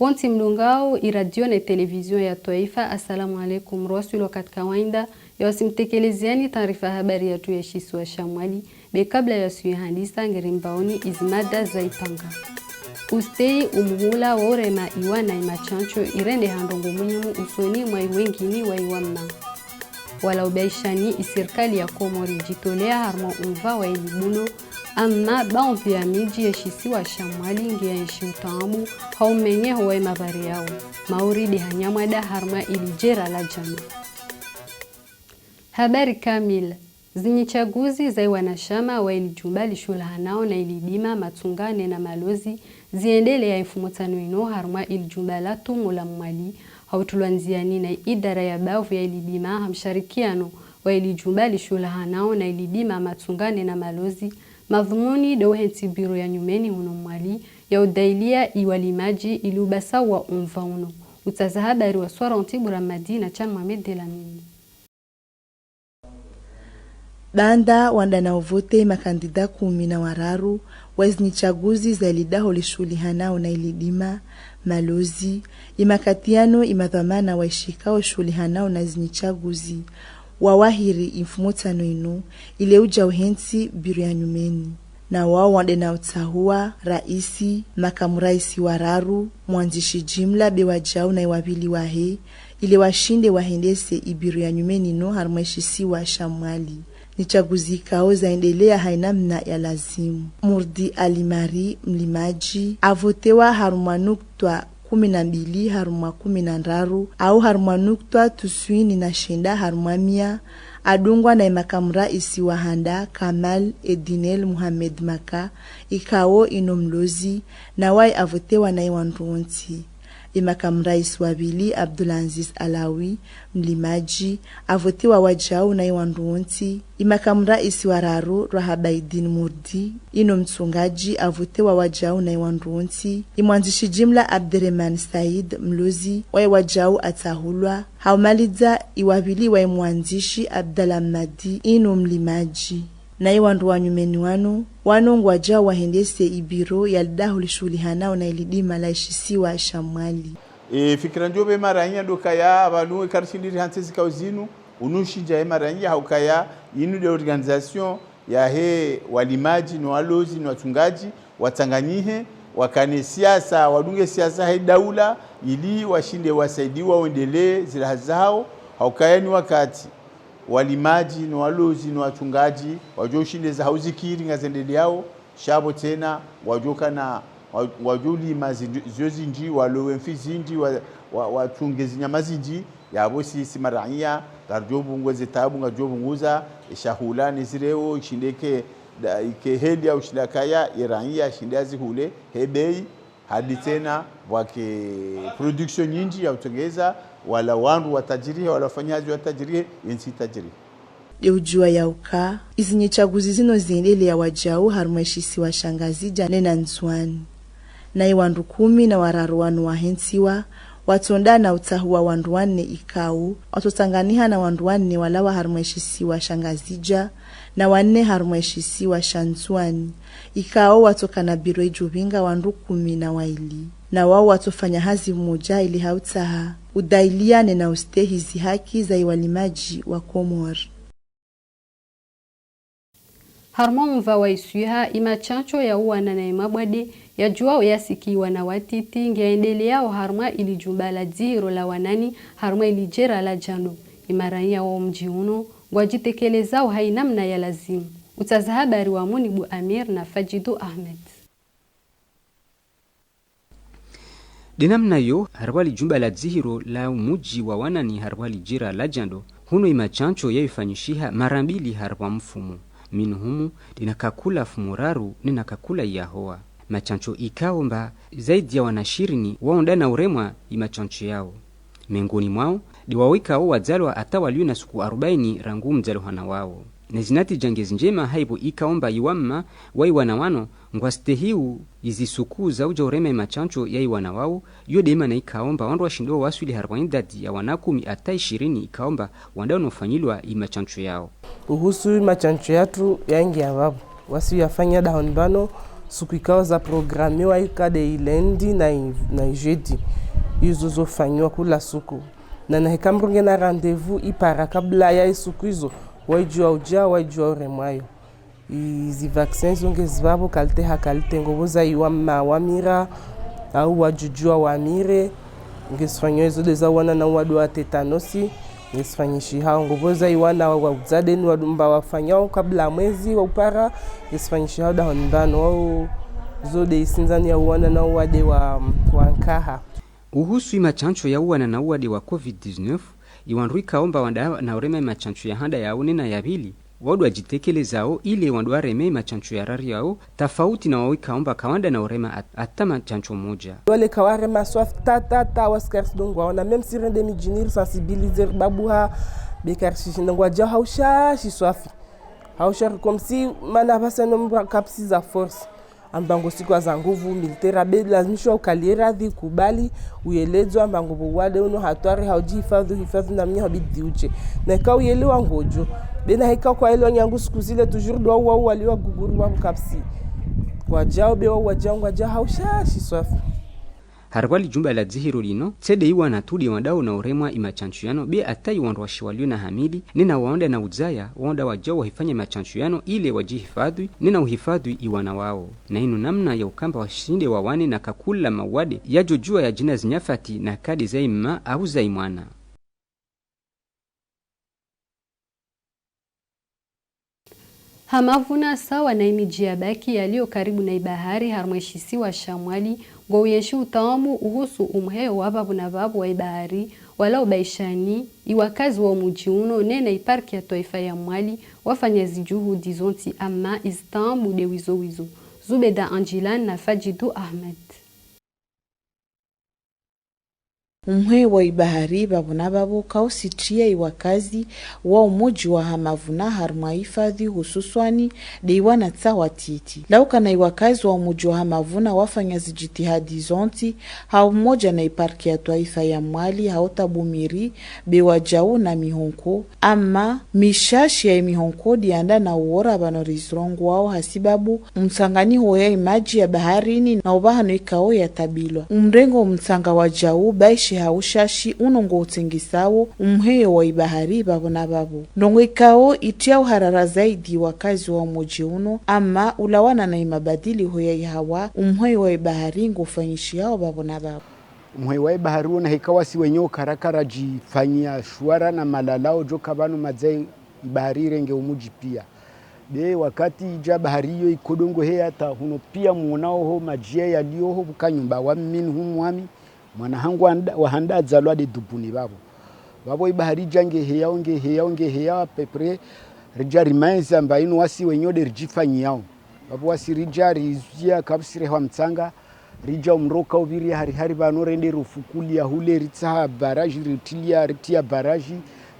Wonti mlungao iradio na televizion ya Taifa. Assalamu alaikum. Rwasulo katika wainda ya wasimtekeleziani taarifa habari ya tuyeshisu wa Shamwali. Bekabla ya suye handisa ngerimbaoni izmada zaipanga. Ustei umuhula worema iwa na imachancho irende handongo munyamu usoni mwa wengini wa iwamna. Wala ubaishani isirkali ya Komori jitolea harma umva wa ilibuno amma baadhi ya miji yeshisi wa Shamwali ngia yeshi utamu haumenye huwa mabari yao mauridi hanyamwada harma ilijera la jana. Habari kamil zinyichaguzi za wanashama wa ilijumbali shulahanao na ilidima matungane na malozi ziendele ya 1500 harma ilijumbala tumula mwali hautulwanziani na idara ya bavu ya ilidima hamsharikiano wa ilijumbali shulahanao na ilidima matungane na malozi madhumuni dohenti biro ya nyumeni huno mwali ya udailia iwalimaji ilubasa wa umvauno. Utaza habari wa swara ontibura Madina chan Mohamed Delamini. Banda wanda na uvote makandida 10 wazni chaguzi za lidaho lishuli hanao na ilidima malozi imakatiano imadhamana waishikao shuli hanao na zni chaguzi wawahiri infumotano inu ile uja uhensi biru ya nyumeni na wao wande na utahua raisi makamu raisi wararu mwanzishi jimla bewajao na iwabili wahe ile washinde wahendese ibiru ya nyumeni no harmashisi wa Shamwali ni chaguzi kao zaendelea hainamna ya lazimu. Murdi Alimari mlimaji avotewa harumanuktua 12 haruma 10 au harumanuktua tuswini na shenda harumamia adungwa na makamra isi wahanda Kamal Edinel Muhammad Maka ikao inomlozi na wai avotewa na iwanruonti. Imakamra isi wabili Abdulaziz Alawi mlimaji avotewa wajao na iwanruonti. Imakamra isi wararu Rahabaidin Murdi inomtungaji avotewa wajao na iwanruonti. Imwanzishi jimla Abderrahman Said mlozi wa wajao atahulwa. Haumaliza iwabili wa imwanzishi Abdalamadi inomlimaji. Na iwandu wa nyumeni wano ngwajao wahendese ibiro ya lidahu lishuli hanao na ilidima la ishisi wa Shamwali. Fikira njobe maranya dokaya abantu karshindiri hantezi kauzinu unushija maranya haukaya inu de organisation ya he walimaji no walozi no watungaji watanganyihe wakane siasa wadunge siasa he daula ili washinde wasaidiwa waendelee zila zao haukaya ni wakati walimaji no walozi no wachungaji wajoshinde za hauzikiri ngazendele yao shabo tena wajoka na wajuli mazinji walowe mfizinji watungezi nyamazinji yabo sisi maranya garjobu ngoze tabu ngajobu nguza shahula nizireo shindeke ike hedi au shindakaya iranya shindazi hule hebei hadi tena wake production nyingi ya utongeza wala wandu watajiri wala wafanyaji watajiri insi tajiri ujua yauka izinye chaguzi zino ziendele ya wajao harumashisi wa shangazi jane na nzwani na iwandu 10 na wararu wanu wahensiwa watonda na utahuwa wandu 4 ikau watotanganiha na wandu 4 walawa harumashisi wa shangazija na 4 harumashisi wa shanzwani ikao watoka na biro ijubinga wandu 10 na waili na wao watofanya hazi mmoja ili hautaha udailiane na ustehizi haki za iwalimaji wa Komori. Harma mva waisuha imachancho ya uwana na imabwade ya juao yasikiwa na watiti ngeendelea harma ilijumbala ziro la wanani harma ilijera la jano imarania wa mji uno ngwajitekelezao hainamna ya lazimu. Utaza habari wa Munibu Amir na Fajidu Ahmed. Dinamna yo harwali jumba la zihiro la umuji wa wanani harwali jira la jando huno imachancho ya ifanyishiha marambili harwa mfumu minuhumu dinakakula fumuraru ninakakula yahoa machancho ikaomba zaidi ya wanashirini waonda na uremwa imachancho yao mengoni mwao diwawika o wadzalwa atawaliyo na siku 40 rangu mdzalo hana wao nezinati jangezi njema haibo ikaomba iwamma wai wanawano ngwastehiu izisuku za uja urema imachancho ya iwana wao yodema na ikaomba wandu washindoa waswili 40 ya wanakumi ata 20 ikaomba wanda unofanyilwa imachancho yao uhusu imachancho yatu yangi ya wabu wasi yafanya dahonbano siku ikao za programiwa ikade ilendi na jeudi hizo zofanywa kula siku na nahikamrunge na rendezvous ipara kabla ya siku hizo waijua uja waijua uremwayo izi vaccins ongezivavo kalite hakalite ngoboza iwa mawamira au wajujua wamire ngesifanywa hizo deza wana na wadu wa tetanosi ngesifanyishia hao ngoboza iwana wauzade ni wadumba wafanyao kabla mwezi wa upara ngesifanyishia hao dahondano au zode isinzani ya wana na wade wa nkaha uhusu imachancho ya uwana na uwade wa COVID-19 iwanrui kaomba wanda na urema imachancho ya handa ya na ya pili wadu wajitekelezao ili wandu wareme machancho ya rari yao tofauti na wawi kaomba kawanda na urema hata machancho moja wale kawarema swaf tata waskars dongo wana même si rende mijinir sensibiliser babuha bekarshi ndangwa ja hausha shi swafi hausha comme si mana basa no kapsi za force ambango siku za nguvu militaire be lazimishwa ukaliera dhi kubali uelezo ambango wale uno hatwari haujihifadhi na mimi habidi uche na kwa uelewa ngojo bena heka kwa ile nyangu siku zile toujours do wao waliwa guguru wa kapsi kwa jao be wa jangwa ja hausha shi swafi harwali jumba la dzihiro lino tsede iwa na tudi wadao na uremwa imachanchuyano be atai wanrwashi walio na hamili nina waonda na uzaya waonda wajao wahifanya machanchuyano ile wajihifadhi nina uhifadhi iwana wao na inu namna ya ukamba washinde wawane na kakula mawade ya jojua ya jina zinyafati na kadi zaima au zaimwana. Hamavuna sawa na imiji ya baki yaliyo karibu na ibahari harmweshisi wa Shamwali ngo uyeshi utamu uhusu umheo wababu na babu wa ibahari wala ubaishani iwakazi wa umuji uno nena iparki ya taifa ya Mwali wafanya zijuhudi zonti ama istamu de wizo Zubeda Anjilan na Fajidu Ahmed. Umhe wa ibahari babuna babu kausitia iwakazi wa umoji wa hamavuna harma hifadhi hususwani deiwa na tsawa titi. Lauka na iwakazi wa umoji wa hamavuna wafanya zijitihadi zonti hao mmoja na iparki ya taifa ya Mwali hautabumiri bewajau na mihonko ama mishashi ya mihonko dianda na uora banorizrongu wao hasibabu msangani hoya imaji ya baharini na ubahano ikao ya tabilwa. Umrengo msanga wajau baishi haushashi unongo utengisawo umheyo wa ibahari babona babu ndongo ikao itia uharara zaidi wakazi wa umoji uno ama ulawana na imabadili hoya ihawa umheyo wa ibahari ngofanyishi yao babona babu umheyo wa ibahari una hikawa si wenyewe karakara jifanyia shuara na malalao joka banu mazai ibahari renge umuji pia be wakati ija bahari hiyo ikodongo heya ta huno pia muonao ho majia yaliyo ho bukanyumba wa min humwami mwana hangu wahanda zalwa de dubuni babo ibahari jange heya pepre rija rimainza mbainu wasi wenyode rijifanyi yao babo wasi rija rizia kabsire wa mtsanga rija umroka ubiri hari bano rende rufukuli ya hule ritsaha baraji ritia baraji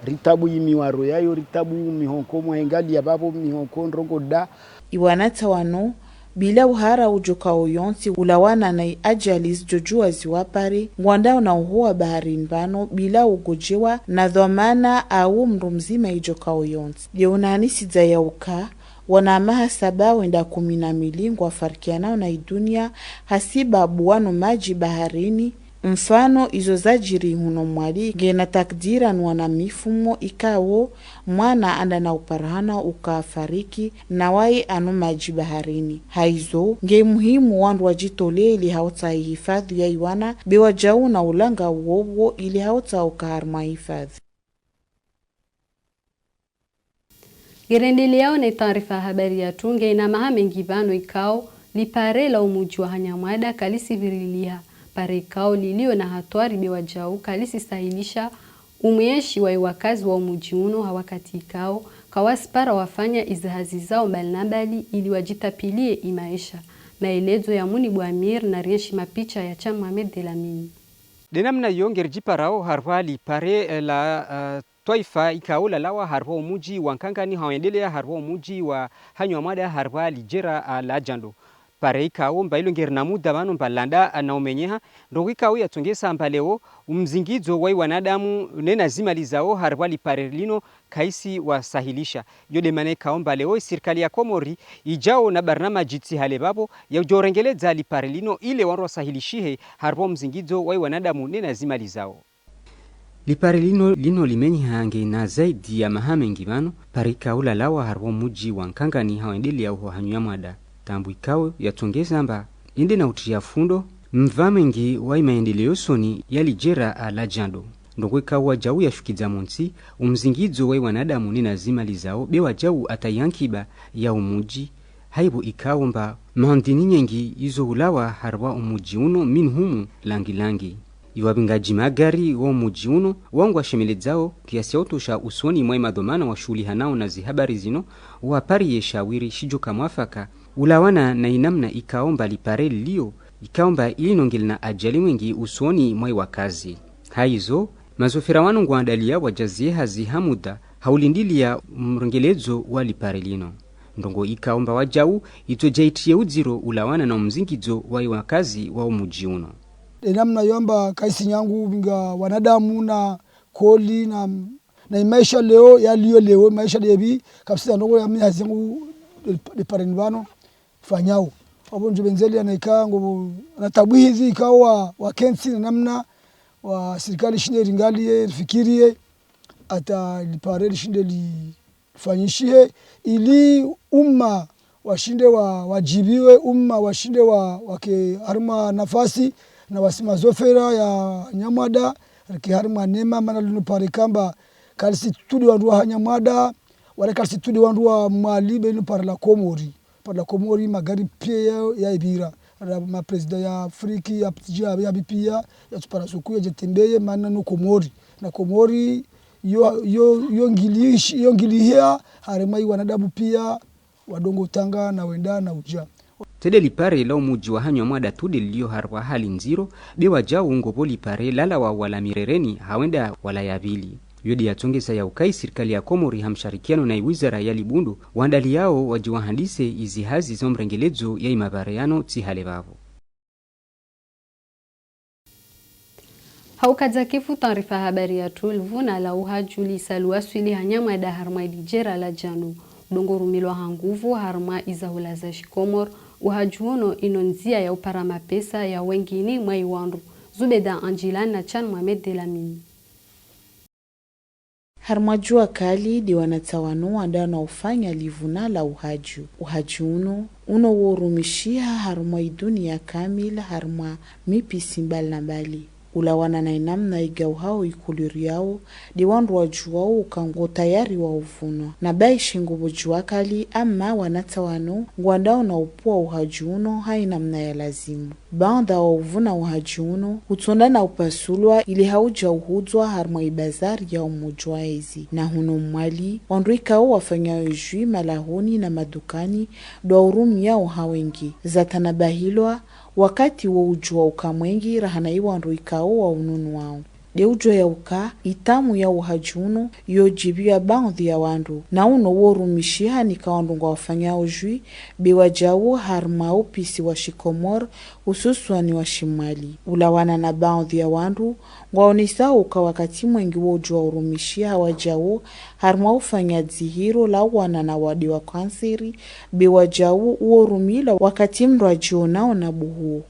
ritabu imiwaro yayo ritabu mihonko mwengali ya babo mihonko nrongo da iwanata wano bila uhara ujoka oyonsi ulawana na ajalis jojua ziwapari ngwandao na uhuwa bahari nbano bila ugojewa na dhamana au mrumzima ijoka oyonsi. Yeunani sidza ya uka wanamaha saba wenda 12 ngwa farikianao na idunia hasiba buwano maji baharini mfano izo zajiri huno Mwali gena takdira nwana mifumo ikawo mwana anda na uparahana ukafariki na wai anu maji baharini haizo nge muhimu wandu wajitole ili hauta hifadhi ya iwana bewa jau na ulanga uowo ili hauta ukaharma hifadhi. Girendili yao na taarifa habari ya tunge ina mahame ngivano ikao lipare la umuji wa Hanyamwada kalisi viriliha pare ikao lilio na hatwari bewa jau kalisi sahilisha umyeshi wa iwakazi wa umuji uno hawakati ikao kawaspara wafanya izahazi zao mbali ili wajitapilie imaisha. Maelezo ya Muni Bwamir na rienshi mapicha ya Chan Mohamed Delamini. Denamna yonger jiparao harwali pare la Taifa ikaula lawa harwa umuji wa Nkangani hawendelea harwa umuji wa Hanyamwada harwa lijera la jando. pare ikao mbailo ngerna muda bano mbalanda anaomenyeha ndo ikao yatongesa mbaleo mzingizo wa wanadamu nena zimalizao harwali pare lino kaisi wasahilisha yode maneka mbaleo serikali ya Komori ijao na barnama jitsi hale babo ya ujorengeleza li pare lino ile waro wasahilishihe harwa mzingizo wa wanadamu nena zimalizao lipare lino limenyi hange na zaidi ya mahamengi bano parika ulalawa harwa muji wa Nkangani hawaendeli ya uho hanyamada tambu ikao yatongeza mba inde na utia fundo mvamengi wa maendeleo soni yalijera alajando ndongwe kawa jau ya shukiza monsi umzingizo wa wanadamu ni nazima lizao bewa jau atayankiba ya umuji haibu ikao mba mahandini nyengi izo ulawa harwa umuji uno minhumu langi iwabingaji magari wa umuji uno wangu wa shemelezao kiasi autosha usoni mwa madhomana wa shuli hanao na zihabari zino wapari ye shawiri shijoka mwafaka ulawana na inamna ikaomba lipare lio ikaomba ilinongeli na ajali wengi usoni mwa wakazi haizo mazofira wanu nguandalia wajazie hazi hamuda haulindilia mrongelezo wa lipare lino ndongo ikaomba wajau itojaitie uziro ulawana na mzingizo wa wakazi wa umuji uno namna yomba kaisi nyangu binga wanadamu na koli na maisha leo yaliyo leo maisha debi kabisa ndongo ya mimi hazingu lipare nibano fanyao hapo nje benzeli anaika ngo na tabu hizi ikawa wa kensi na namna wa serikali shinde ringalie fikirie ata lipare shinde lifanyishie ili umma washinde wajibiwe umma washinde wake harma nafasi na wasima zofera ya nyamada ki harma nema mana lupare kamba kalisi tudi wandu wa nyamada wale kalisi tudi wandu wa malibe lupare la Komori para Komori magari pia ya ibira ma president ya Afriki ya ptija ya bipia ya tupara suku ya jetembeye mana no Komori na Komori yo ngilihia harema wanadamu pia wadongo tanga na wenda na uja tede lipare la umuji wa hanyamada tude lio harwa hali nziro bewa jau ngobo lipare lala wa wala mirereni hawenda wala yabili yodi yatongesa ya ukai serikali ya Komori hamsharikiano na wizara ya Libundu waandali yao wajiwahandise izi hazi za mrengelezo ya imabareano tihale bavo. Haukaza kifu taarifa habari ya tulvuna la uhajuli saluaswili hanyama da harma ilijera la janu dongoru milwa hanguvu harma izahula za shikomor uhajuono inonzia ya uparama pesa ya wengini mwai wandu Zubeda Anjilan na Chan Mohamed Delamini. Harmajua kali di wanatawanu wanda na ufanya livuna la uhaju uno worumishia harma idunia kamila harma mipi simbali na bali ulawana na inamna igauhao ikuliri yao di wandu wajuwao ukango tayari wa uvuno na bai shingubo juakali ama wanatawanu ngwandao na upua uhajuuno hai namna ya lazimu baada wa uvuna uhajuuno utonda na upasulwa ili hauja uhudwa harma ibazari ya umujwa ezi na huno mwali wanduikao wafanya ujui malahoni na madukani doa urumi yao hawengi zatanabahilwa wakati wa ujua ukamwengi rahana iwa nduikao wa ununu wao. De ujua ya uka itamu ya uhajuno yojibia baadhi ya wandu na uno worumishia nika wandunga wafanya ujui biwa jawo harmao pisi wa shikomor ususwa ni wa shimali. Ulawana na baadhi ya wandu waonisa uka wakati mwengi wa ujua urumishia hawa jawo harmao fanya dzihiro la wana na wadi wa kansiri biwa jawo uorumila wakati mrajio nao na buhu.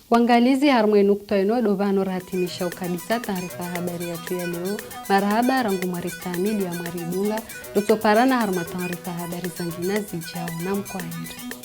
Wangalizi harmwe nukta ino dovano rahatimisha ukabisa taarifa habari yetu ya leo. Marahaba rangu Marista Amili ya Mwaridunga. Dr. Parana harma taarifa habari zangina zijao na mkwahiri.